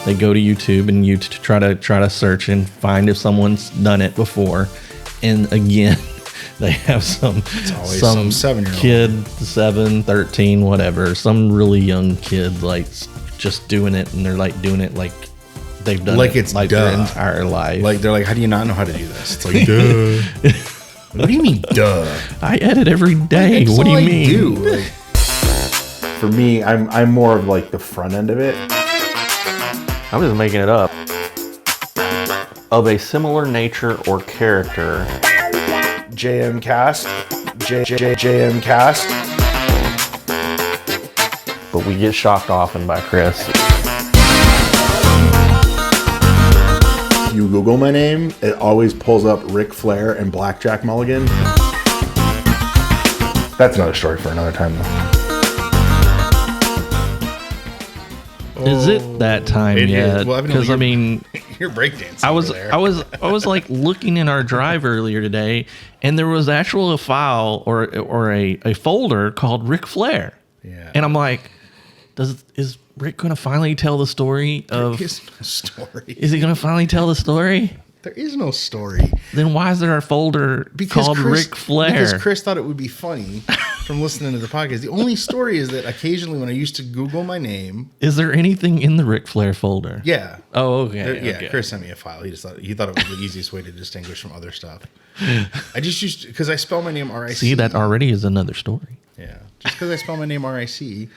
They go to YouTube and you try to search and find if someone's done it before. And again, they have some 7-year-old kid, 7, 13, whatever, some really young kid like just doing it, and they're like doing it like they've done like it it's like duh. their entire life. Like they're like, how do you not know how to do this? It's like, duh. What do you mean, duh? I edit every day. That's What do all you I mean? do. Like, for me, I'm more of like the front end of it. I'm just making it up. Of a similar nature or character. JMKast. JMKast. But we get shocked often by Chris. You Google my name, it always pulls up Ric Flair and Blackjack Mulligan. That's another story for another time, though. Is it that time yet? Because I mean, you're breakdancing. I was like looking in our drive earlier today, and there was actually a file or a folder called Ric Flair. Yeah. And I'm like, is Rick going to finally tell the story of? There is no story. Is he going to finally tell the story? There is no story. Then why is there a folder called Ric Flair? Because Chris thought it would be funny from listening to the podcast. The only story is that occasionally when I used to Google my name. Is there anything in the Ric Flair folder? Yeah. Oh, okay. Yeah, Chris sent me a file. He thought it was the easiest way to distinguish from other stuff. I just used because I spell my name R-I-C. See, that already is another story. Yeah. Just because I spell my name R-I-C.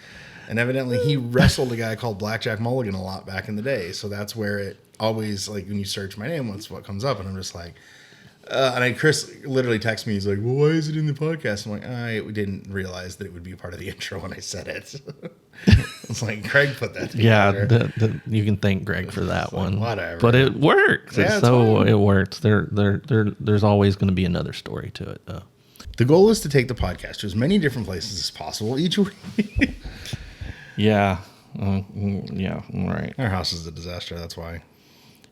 And evidently he wrestled a guy called Blackjack Mulligan a lot back in the day. So that's where it always, like, when you search my name, that's what comes up. And I'm just like, Chris literally texted me. He's like, well, why is it in the podcast? I'm like, I didn't realize that it would be part of the intro when I said it. It's like, Craig put that together. Yeah, you can thank Greg for that one. Whatever. But it works. Yeah, it works. There's always going to be another story to it, though. The goal is to take the podcast to as many different places as possible each week. Yeah. Yeah. Right. Our house is a disaster. That's why.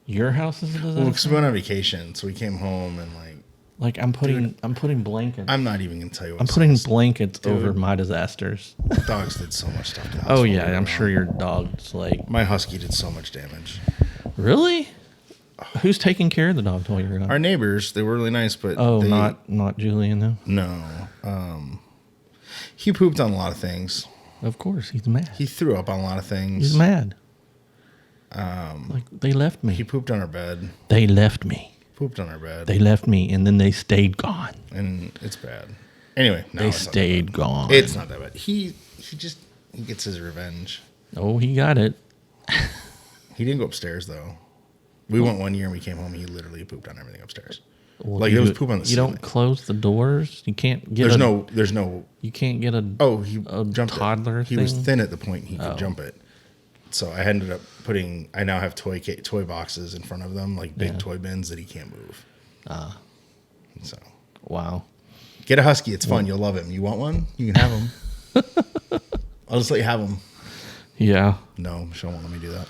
Your house is a disaster? Well, because we went on vacation, so we came home and I'm putting blankets. I'm not even gonna tell you what I'm putting blankets over my disasters. Dogs did so much stuff to the house. Oh yeah, I'm sure your dog's like. My husky did so much damage. Really? Who's taking care of the dog while you're gone? Our neighbors, they were really nice, but not Julian though. No, he pooped on a lot of things. Of course, he's mad. He threw up on a lot of things. He's mad. Like they left me. He pooped on our bed. They left me. Pooped on our bed. They left me, and then they stayed gone. And it's bad. Anyway, no, they stayed gone. It's not that bad. He gets his revenge. Oh, he got it. He didn't go upstairs though. We went one year and we came home and he literally pooped on everything upstairs. Well, like it was poop on the ceiling. You don't close the doors. You can't get. There's no. You can't get a. Oh, he jumped toddler. He was thin at the point he could jump it. So I ended up putting. I now have toy boxes in front of them, like big toy bins that he can't move. So. Wow. Get a husky. It's fun. You'll love him. You want one? You can have him. I'll just let you have him. Yeah. No, Michelle won't let me do that.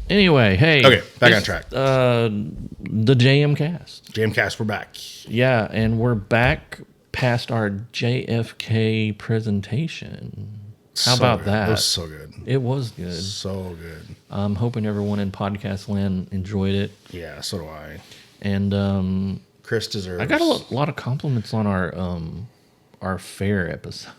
Anyway, hey. Okay, back on track. The JMKast. JMKast, we're back. Yeah, and we're back past our JFK presentation. How about that? It was so good. It was good. So good. I'm hoping everyone in podcast land enjoyed it. Yeah, so do I. And Chris deserves. I got a lot of compliments on our fair episode.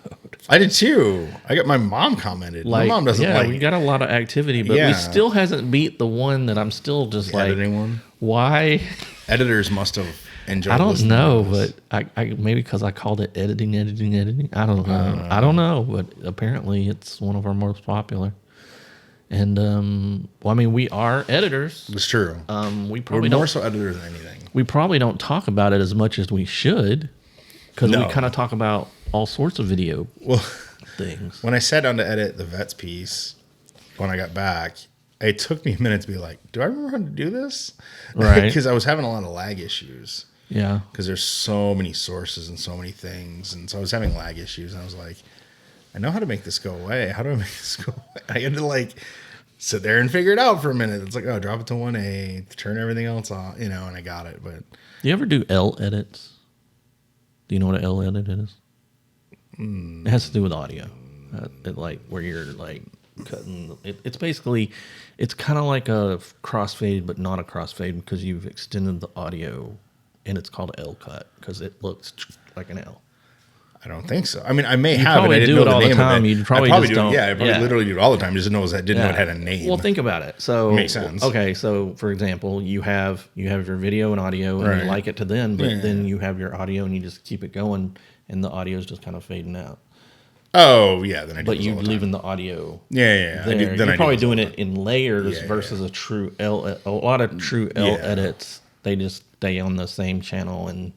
I did too. My mom commented. My mom doesn't like. We got a lot of activity, but we still hasn't beat the one that I'm still just the editing one. Why? Editors must have enjoyed. I don't know, but I maybe because I called it editing. I don't know. I don't know, but apparently it's one of our most popular. And we are editors. It's true. We're more so editors than anything. We probably don't talk about it as much as we should. Because we kind of talk about all sorts of video things. When I sat down to edit the vets piece, when I got back, it took me a minute to be like, do I remember how to do this? Right. Because I was having a lot of lag issues. Yeah. Because there's so many sources and so many things. And so I was having lag issues. And I was like, I know how to make this go away. How do I make this go away? I had to sit there and figure it out for a minute. It's like, drop it to 1A, turn everything else off, and I got it. But do you ever do L edits? Do you know what an L edit is? It has to do with audio. Where you're cutting. It's basically, it's kind of like a crossfade, but not a crossfade because you've extended the audio, and it's called an L cut because it looks like an L. I don't think so. I mean, I may You have it. I probably didn't do know it all the the name time. of it. You probably I probably just do. don't. Yeah, I probably literally do it all the time. Just didn't know it had a name. Well, think about it. So Makes sense. Okay, so for example, you have your video and audio, and Right. you like it to then, but Yeah. then you have your audio, and you just keep it going, and the audio is just kind of fading out. Oh yeah, then I do. But this you all the time. leaving the audio. Yeah. There. You're probably doing it in layers Yeah, versus a true L. A lot of true L Yeah. edits, they just stay on the same channel and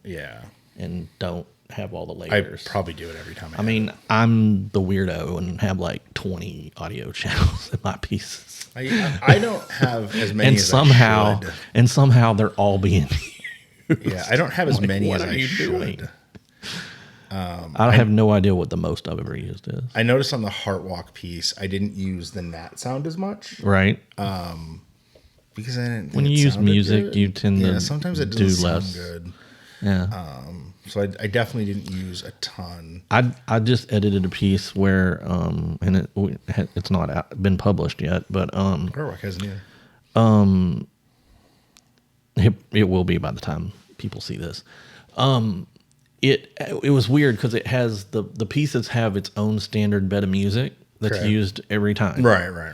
don't have all the I layers. probably do it every time. I mean, I'm the weirdo and have like 20 audio channels in my pieces. I don't have as many And as somehow, I should. they're all being Yeah, I don't have as many what as are I you should. doing? I have no idea what the most I've ever used is. I noticed on the Heart Walk piece, I didn't use the Nat sound as much Right? because I didn't. Think When it you use sounded music, good. you tend to sometimes it do doesn't sound less. good. Yeah. So I definitely didn't use a ton. I just edited a piece where and it's not been published yet, but Heart Walk hasn't either. it will be by the time people see this. It was weird because it has the pieces have its own standard bed of music that's Okay. used every time. Right.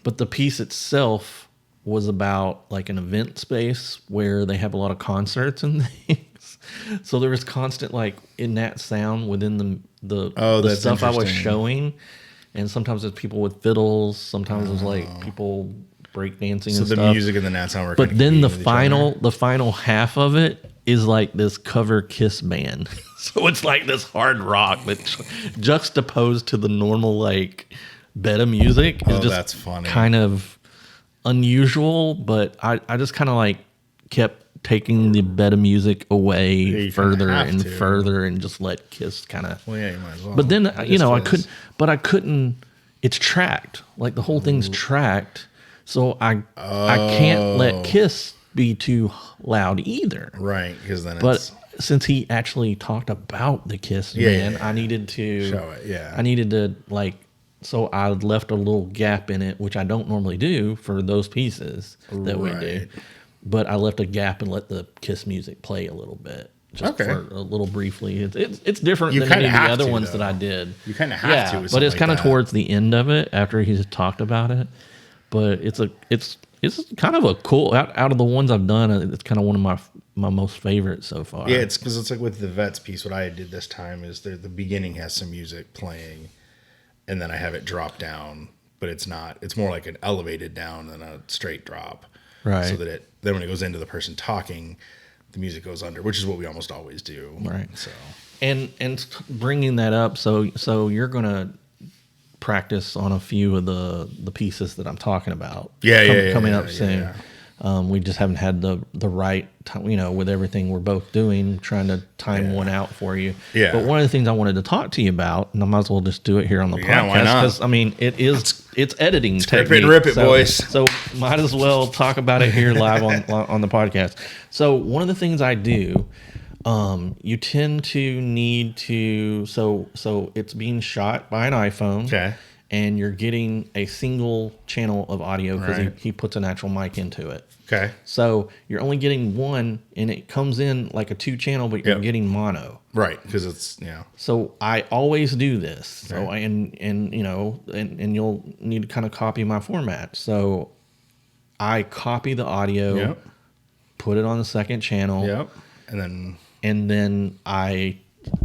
But the piece itself was about like an event space where they have a lot of concerts and things. So there was constant like in that sound within the that's stuff I was interesting. showing, and sometimes it's people with fiddles. Sometimes it was like people breakdancing So and the stuff. music and the Nat sound were. But kind of then the competing with each other. final half of it is like this cover Kiss band. So it's like this hard rock that's juxtaposed to the normal like bed of music. Is just that's funny. Kind of unusual, but I just kind of like kept taking the bed of music away you further kinda have and to. further and just let Kiss kind of. Well, yeah, you might as well. But then It you just know I is. couldn't. But I couldn't. It's tracked. Like the whole thing's tracked. So I can't let Kiss be too loud either. Right, because then But it's since he actually talked about the Kiss Yeah, man, yeah. I needed to Show it, yeah. I needed to like so I left a little gap in it, which I don't normally do for those pieces that we do. Right. But I left a gap and let the Kiss music play a little bit. Just Okay. for a little briefly. It's different You than kinda any of the have other to, ones though. that I did. You kinda have to with but it's something kind of like that. towards the end of it after he's talked about it. But it's kind of a cool out of the ones I've done. It's kind of one of my most favorites so far. Yeah, it's because it's like with the Vets piece. What I did this time is the beginning has some music playing, and then I have it drop down, but it's not. It's more like an elevated down than a straight drop. Right. So that then when it goes into the person talking, the music goes under, which is what we almost always do. Right. So And bringing that up, so you're gonna practice on a few of the pieces that I'm talking about. Coming up soon. yeah. We just haven't had the right time, with everything we're both doing, trying to time one out for you. Yeah. But one of the things I wanted to talk to you about, and I might as well just do it here on the Yeah, podcast, why not? because I mean it's editing Rip it and technique. rip it, boys. So might as well talk about it here live on the podcast. So one of the things I do, you tend to need to so it's being shot by an iPhone. Okay. And you're getting a single channel of audio because Right. he puts an actual mic into it. Okay. So you're only getting one, and it comes in like a 2-channel, but you're Yep. getting mono. Right, because it's So I always do this. So Okay. and you'll need to kind of copy my format. So I copy the audio, Yep. put it on the second channel, Yep. And then I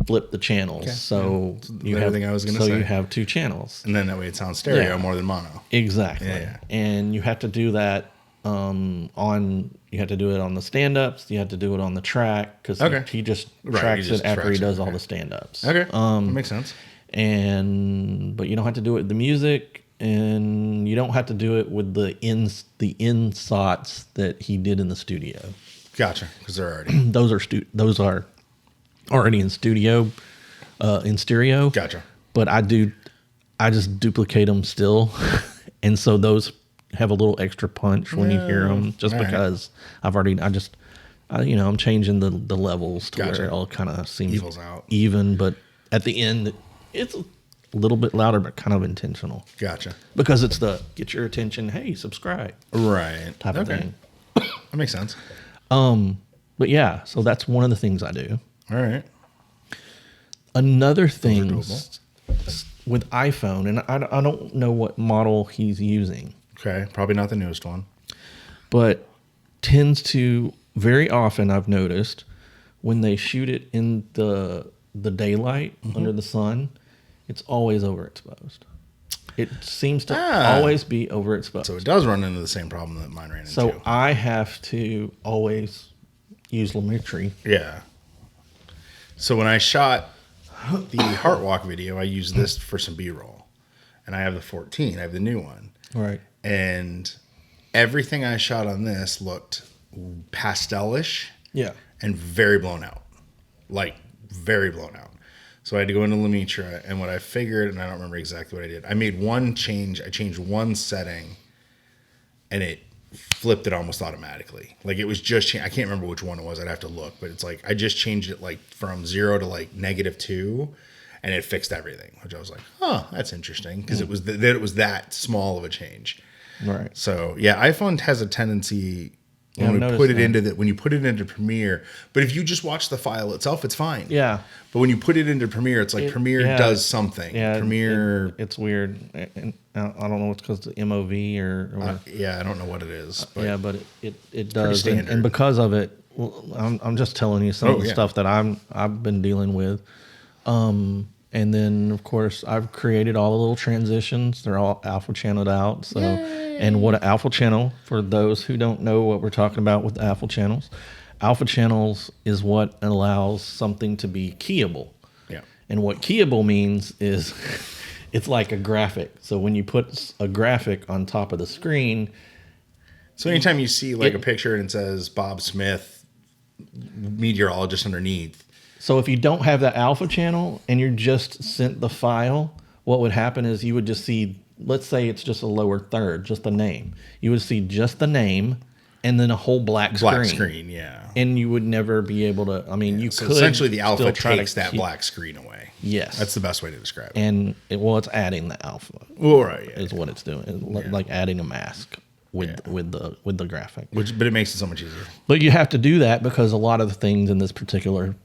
flip the channels. Okay. So Yeah. you have Everything I was gonna so say. you have 2 channels. then that way it sounds stereo Yeah. more than mono. Exactly. Yeah. And you have to do that you have to do it on the stand-ups, you have to do it on the track because Okay. he just Right, tracks he just it after tracks he it, does all okay. the stand-ups. Okay. That makes sense. But you don't have to do it with the music, and you don't have to do it with the insots that he did in the studio. Gotcha. Because they're already. Those are already in studio, in stereo. Gotcha. But I just duplicate them still, and so those have a little extra punch when you hear them, just all right. because I'm changing the levels to Gotcha. where it all kind of seems Evils out. even, but at the end, it's a little bit louder, but kind of intentional. Gotcha. Because it's the get your attention, hey, subscribe. Right. Type of thing. That makes sense. But yeah, so that's one of the things I do. All right. Another thing with iPhone, and I don't know what model he's using. Okay. Probably not the newest one. But tends to, very often I've noticed, when they shoot it in the daylight under the sun, it's always overexposed. It seems to always be overexposed. So it does run into the same problem that mine ran into. So I have to always use Lumetri. Yeah. So when I shot the Heart Walk video, I used this for some B-roll. And I have the 14. I have the new one. Right. And everything I shot on this looked pastelish. Yeah. And very blown out. Like, very blown out. So I had to go into Lumetri, and what I figured, and I don't remember exactly what I did, I made one change. I changed one setting, and it flipped it almost automatically. Like, it was just, I can't remember which one it was. I'd have to look, but it's like, I just changed it like from 0 to like -2, and it fixed everything, which I was like, oh, that's interesting, because it was that small of a change. Right. So yeah, iPhone has a tendency when you put it into Premiere, but if you just watch the file itself, it's fine. Yeah. But when you put it into Premiere, it's like Premiere does something. Yeah, Premiere. It's weird. And I don't know what's because the MOV or Yeah, I don't know what it is. But yeah, but it does, standard. and because of it, well, I'm just telling you some of the stuff that I've been dealing with. And then of course I've created all the little transitions. They're all alpha channeled out. So, and what an alpha channel, for those who don't know what we're talking about with alpha channels is what allows something to be keyable. Yeah. And what keyable means is it's like a graphic. So when you put a graphic on top of the screen. So anytime you see like a picture and it says Bob Smith, meteorologist underneath. So if you don't have that alpha channel and you're just sent the file, what would happen is you would just see, let's say it's just a lower third, just the name. You would see just the name and then a whole black screen. Black screen, yeah. And you would never be able to, I mean, you so could. Essentially the alpha takes that black screen away. Yes. That's the best way to describe it. And it's adding the alpha. Well, right. Yeah, is what it's doing. It's like adding a mask with the graphic. But it makes it so much easier. But you have to do that because a lot of the things in this particular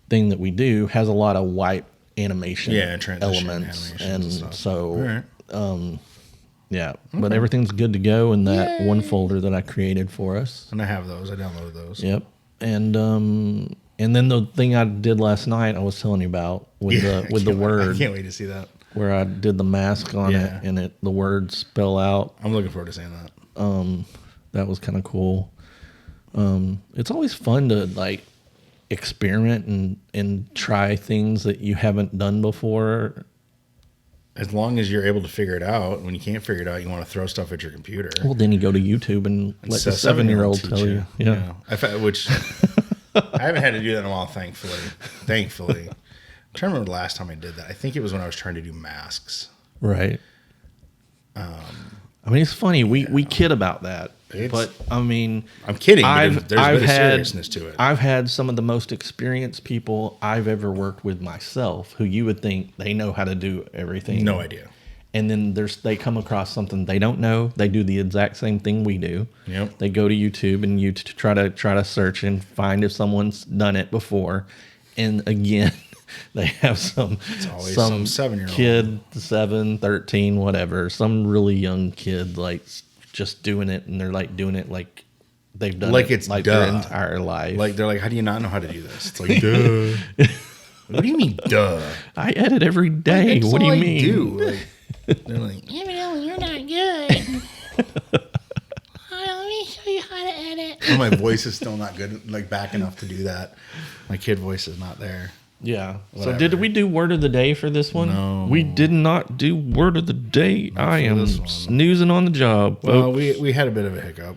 thing that we do has a lot of white animation elements, and so but everything's good to go in that one folder that I created for us. And I have those. I downloaded those. Yep. And then the thing I did last night I was telling you about with the word. I can't wait to see that. Where I did the mask on it and the words spell out. I'm looking forward to seeing that. That was kind of cool. It's always fun to like experiment and try things that you haven't done before. As long as you're able to figure it out. When you can't figure it out, you want to throw stuff at your computer. Well, then you go to YouTube and let the 7-year-old tell you. Yeah. Which I haven't had to do that in a while, thankfully. I'm trying to remember the last time I did that. I think it was when I was trying to do masks. Right. I mean, it's funny. We kid about that. But, I mean... I'm kidding, but there's a bit of seriousness to it. I've had some of the most experienced people I've ever worked with myself who you would think they know how to do everything. No idea. And then they come across something they don't know. They do the exact same thing we do. Yep. They go to YouTube and you try to search and find if someone's done it before. And again... They have some 7-year-old kid, 7, 13, whatever, some really young kid, like just doing it, and they're like doing it like they've done like it it's like their entire life. Like they're like, how do you not know how to do this? It's like, duh. What do you mean, duh? I edit every day. What do you mean? Like, they're like, evidently you're not good. Let me show you how to edit. Well, my voice is still not good, like back enough to do that. My kid voice is not there. Yeah. Whatever. So did we do word of the day for this one? No. We did not do word of the day. I am snoozing on the job. Well, we had a bit of a hiccup.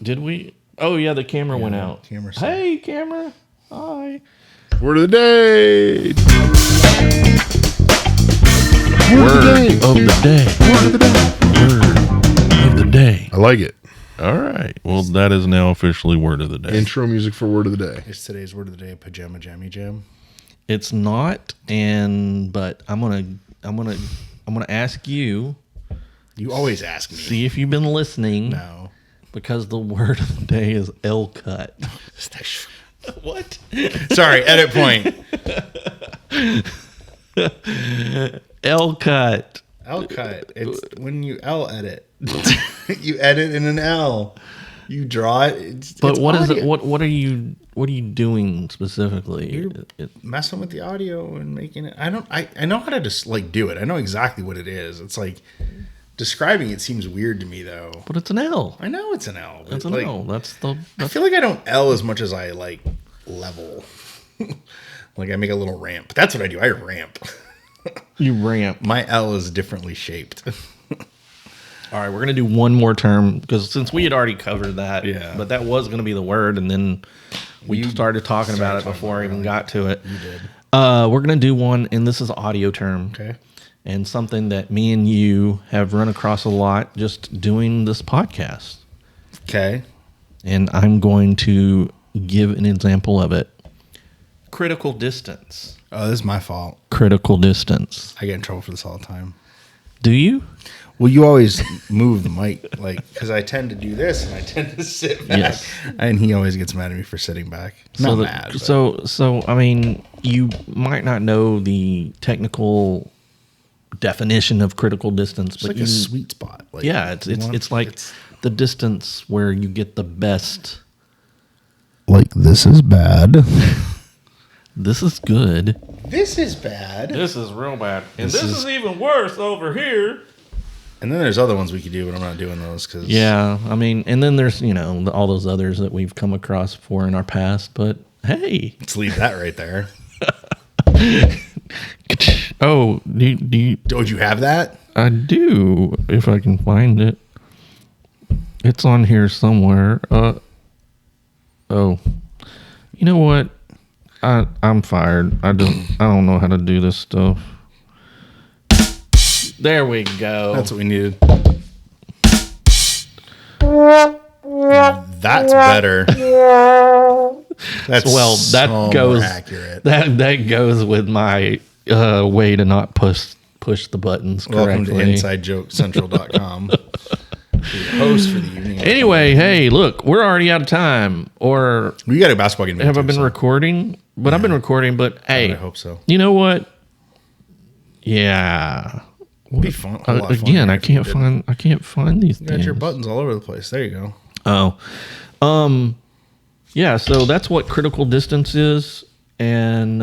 Did we? Oh, yeah, the camera went out. Hey, camera. Hi. Word of the day. Word of the day. Word of the day. Word of the day. I like it. All right. Well, that is now officially word of the day. Intro music for word of the day. Is today's word of the day pajama jammy jam? It's not, but I'm gonna I'm gonna ask you. You always ask me. See if you've been listening. No. Because the word of the day is L-cut. What? Sorry, edit point. L-cut. L-cut. It's when you L-edit. You edit in an L. You draw it. It's what is audio. it? What are you doing specifically? You're messing with the audio and making it. I know how to just like do it. I know exactly what it is. It's like describing it seems weird to me though. But it's an L. I know it's an L. It's an L. I feel like I don't L as much as I like level. Like I make a little ramp. That's what I do. I ramp. You ramp. My L is differently shaped. All right, we're going to do one more term because since we had already covered that, Yeah. but that was going to be the word, and then we started talking about it before I even got to it. You did. We're going to do one, and this is an audio term. Okay. And something that me and you have run across a lot just doing this podcast. Okay. And I'm going to give an example of it. Critical distance. Oh, this is my fault. Critical distance. I get in trouble for this all the time. Do you? Well, you always move the mic, like, because I tend to do this and I tend to sit back. Yes. And he always gets mad at me for sitting back. Not mad. But. So, I mean, you might not know the technical definition of critical distance, It's but like a sweet spot. Like, yeah, it's like the distance where you get the best. Like, this is bad. This is good. This is bad. This is real bad. And This this is- is even worse over here. And then there's other ones we could do, but I'm not doing those because Yeah, I mean, and then there's, all those others that we've come across before in our past, but hey. let's leave that right there. Oh, do you, Don't you have that? I do, if I can find it. It's on here somewhere. Oh. You know what? I'm fired. I don't know how to do this stuff. There we go. That's what we needed. That's better. That's that so goes more accurate. That goes with my way to not push the buttons Welcome correctly. to InsideJokesCentral.com. The host for the evening. Anyway, hey, look, we're already out of time. Or We got a basketball game. have I been recording? But I've been recording. But hey, I hope so. You know what? Yeah. It'd be fun. A lot of fun Again, here I if you can't find these You got things. your buttons all over the place. There you go. Oh. Yeah, so that's what critical distance is. And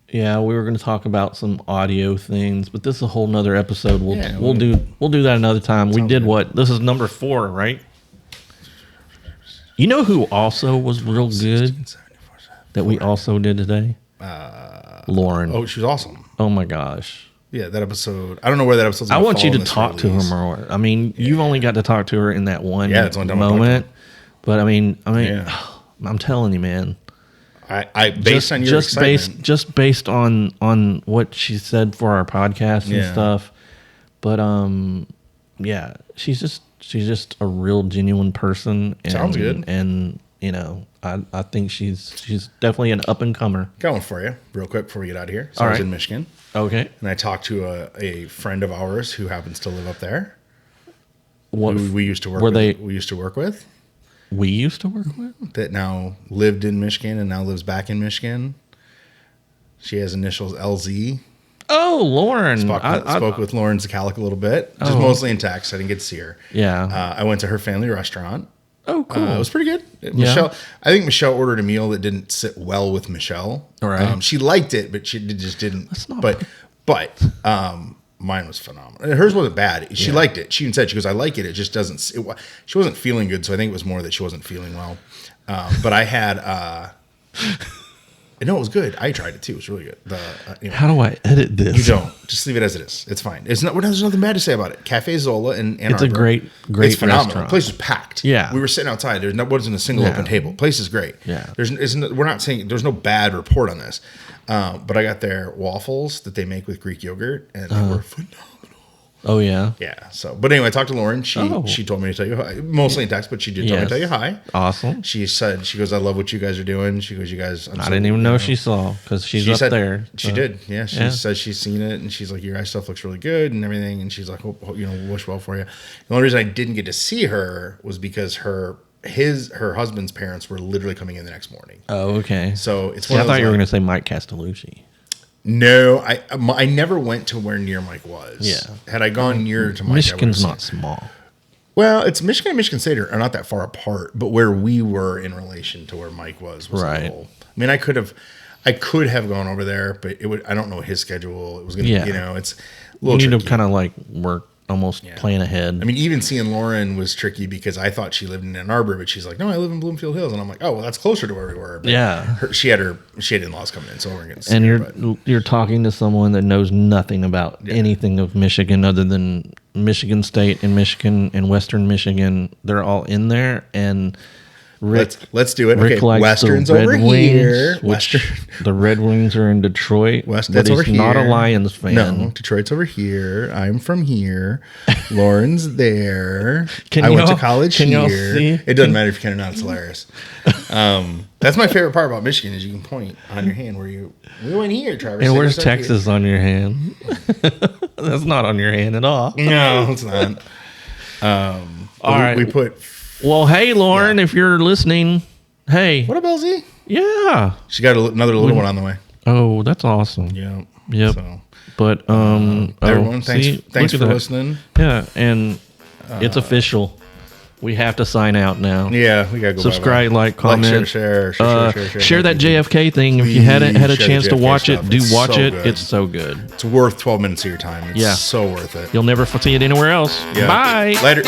yeah, we were going to talk about some audio things, but this is a whole nother episode. We'll do that another time. We did good. what? This is number 4, right? You know who also was real good that we also did today? Lauren. Oh, she was awesome. Oh my gosh. Yeah, that episode. I don't know where that episode's I gonna want fall you to in this talk to release. her more. I mean, you've only got to talk to her in that one Yeah, that's the only time I talked to moment. But I mean, Yeah. I'm telling you, man. I based on your excitement. just based on what she said for our podcast and Yeah. stuff. But yeah, she's just a real genuine person. And, Sounds good. And I think she's definitely an up and comer. Got one for you, real quick, before we get out of here. So All I was right. in Michigan, Okay. and I talked to a friend of ours who happens to live up there. What Who we used to work were with. they? We used to work with. We used to work with. That now lived in Michigan and now lives back in Michigan. She has initials LZ. Oh, Lauren. Spoke with Lauren Zakalik a little bit, just mostly in text. I didn't get to see her. Yeah. I went to her family restaurant. Oh, cool. It was pretty good. Michelle, I think Michelle ordered a meal that didn't sit well with Michelle. All right. She liked it, but she just didn't. That's not But mine was phenomenal. And hers wasn't bad. She liked it. She even said, she goes, I like it. It just doesn't. She wasn't feeling good, so I think it was more that she wasn't feeling well. But I had. No, it was good. I tried it too. It was really good. How do I edit this? You don't. Just leave it as it is. It's fine. It's not. There's nothing bad to say about it. Cafe Zola in Ann It's a Arbor. great It's phenomenal. restaurant. The place was packed. Yeah. We were sitting outside. Wasn't a single Yeah. open table. Place is great. Yeah. We're not saying there's no bad report on this, but I got their waffles that they make with Greek yogurt, and they were phenomenal. Oh yeah. Yeah. So, but anyway, I talked to Lauren. She told me to tell you hi, mostly in text, but she did tell me to tell you hi. Awesome. She said, she goes, I love what you guys are doing. She goes, you guys. I didn't even know she saw because she's up there. She did. Yeah. She said she's seen it, and she's like, your guys' stuff looks really good and everything. And she's like, hope, wish well for you. The only reason I didn't get to see her was because her husband's parents were literally coming in the next morning. Oh, okay. So it's I thought you were going to say Mike Castellucci. No, I never went to where near Mike was. Yeah. Had I gone near to Mike, Michigan's not small. Well, it's Michigan and Michigan State are not that far apart, but where we were in relation to where Mike was right. a little. I mean, I could have gone over there, but it would. I don't know his schedule. It was going to, it's a little. You need tricky. to kind of like work. Almost plan ahead. I mean, even seeing Lauren was tricky because I thought she lived in Ann Arbor, but she's like, no, I live in Bloomfield Hills, and I'm like, oh, well, that's closer to where we were. But she had in-laws coming in, so we're going to. And you're talking to someone that knows nothing about anything of Michigan other than Michigan State and Michigan and Western Michigan. They're all in there, and let's do it. Rick okay, likes Western's the Red over Wings, here. The Red Wings are in Detroit. That's but over he's not here. a Lions fan. No, Detroit's over here. I'm from here. Lauren's there. I went to college can here. Y'all see? It doesn't matter if you can or not. It's hilarious. That's my favorite part about Michigan is you can point on your hand where we went here, Travis. And where's Texas on your hand? That's not on your hand at all. No, it's not. All right. We put. Well, hey, Lauren, if you're listening, hey. What about LZ? Yeah. She got another little one on the way. Oh, that's awesome. Yeah. Yep. So, but everyone, thanks for listening. Yeah, and it's official. We have to sign out now. Yeah, we gotta go. Subscribe, like, comment, share that JFK thing. If you hadn't had a chance to watch it, do watch it. It's so good. It's worth 12 minutes of your time. It's so worth it. You'll never see it anywhere else. Yeah. Bye. Later.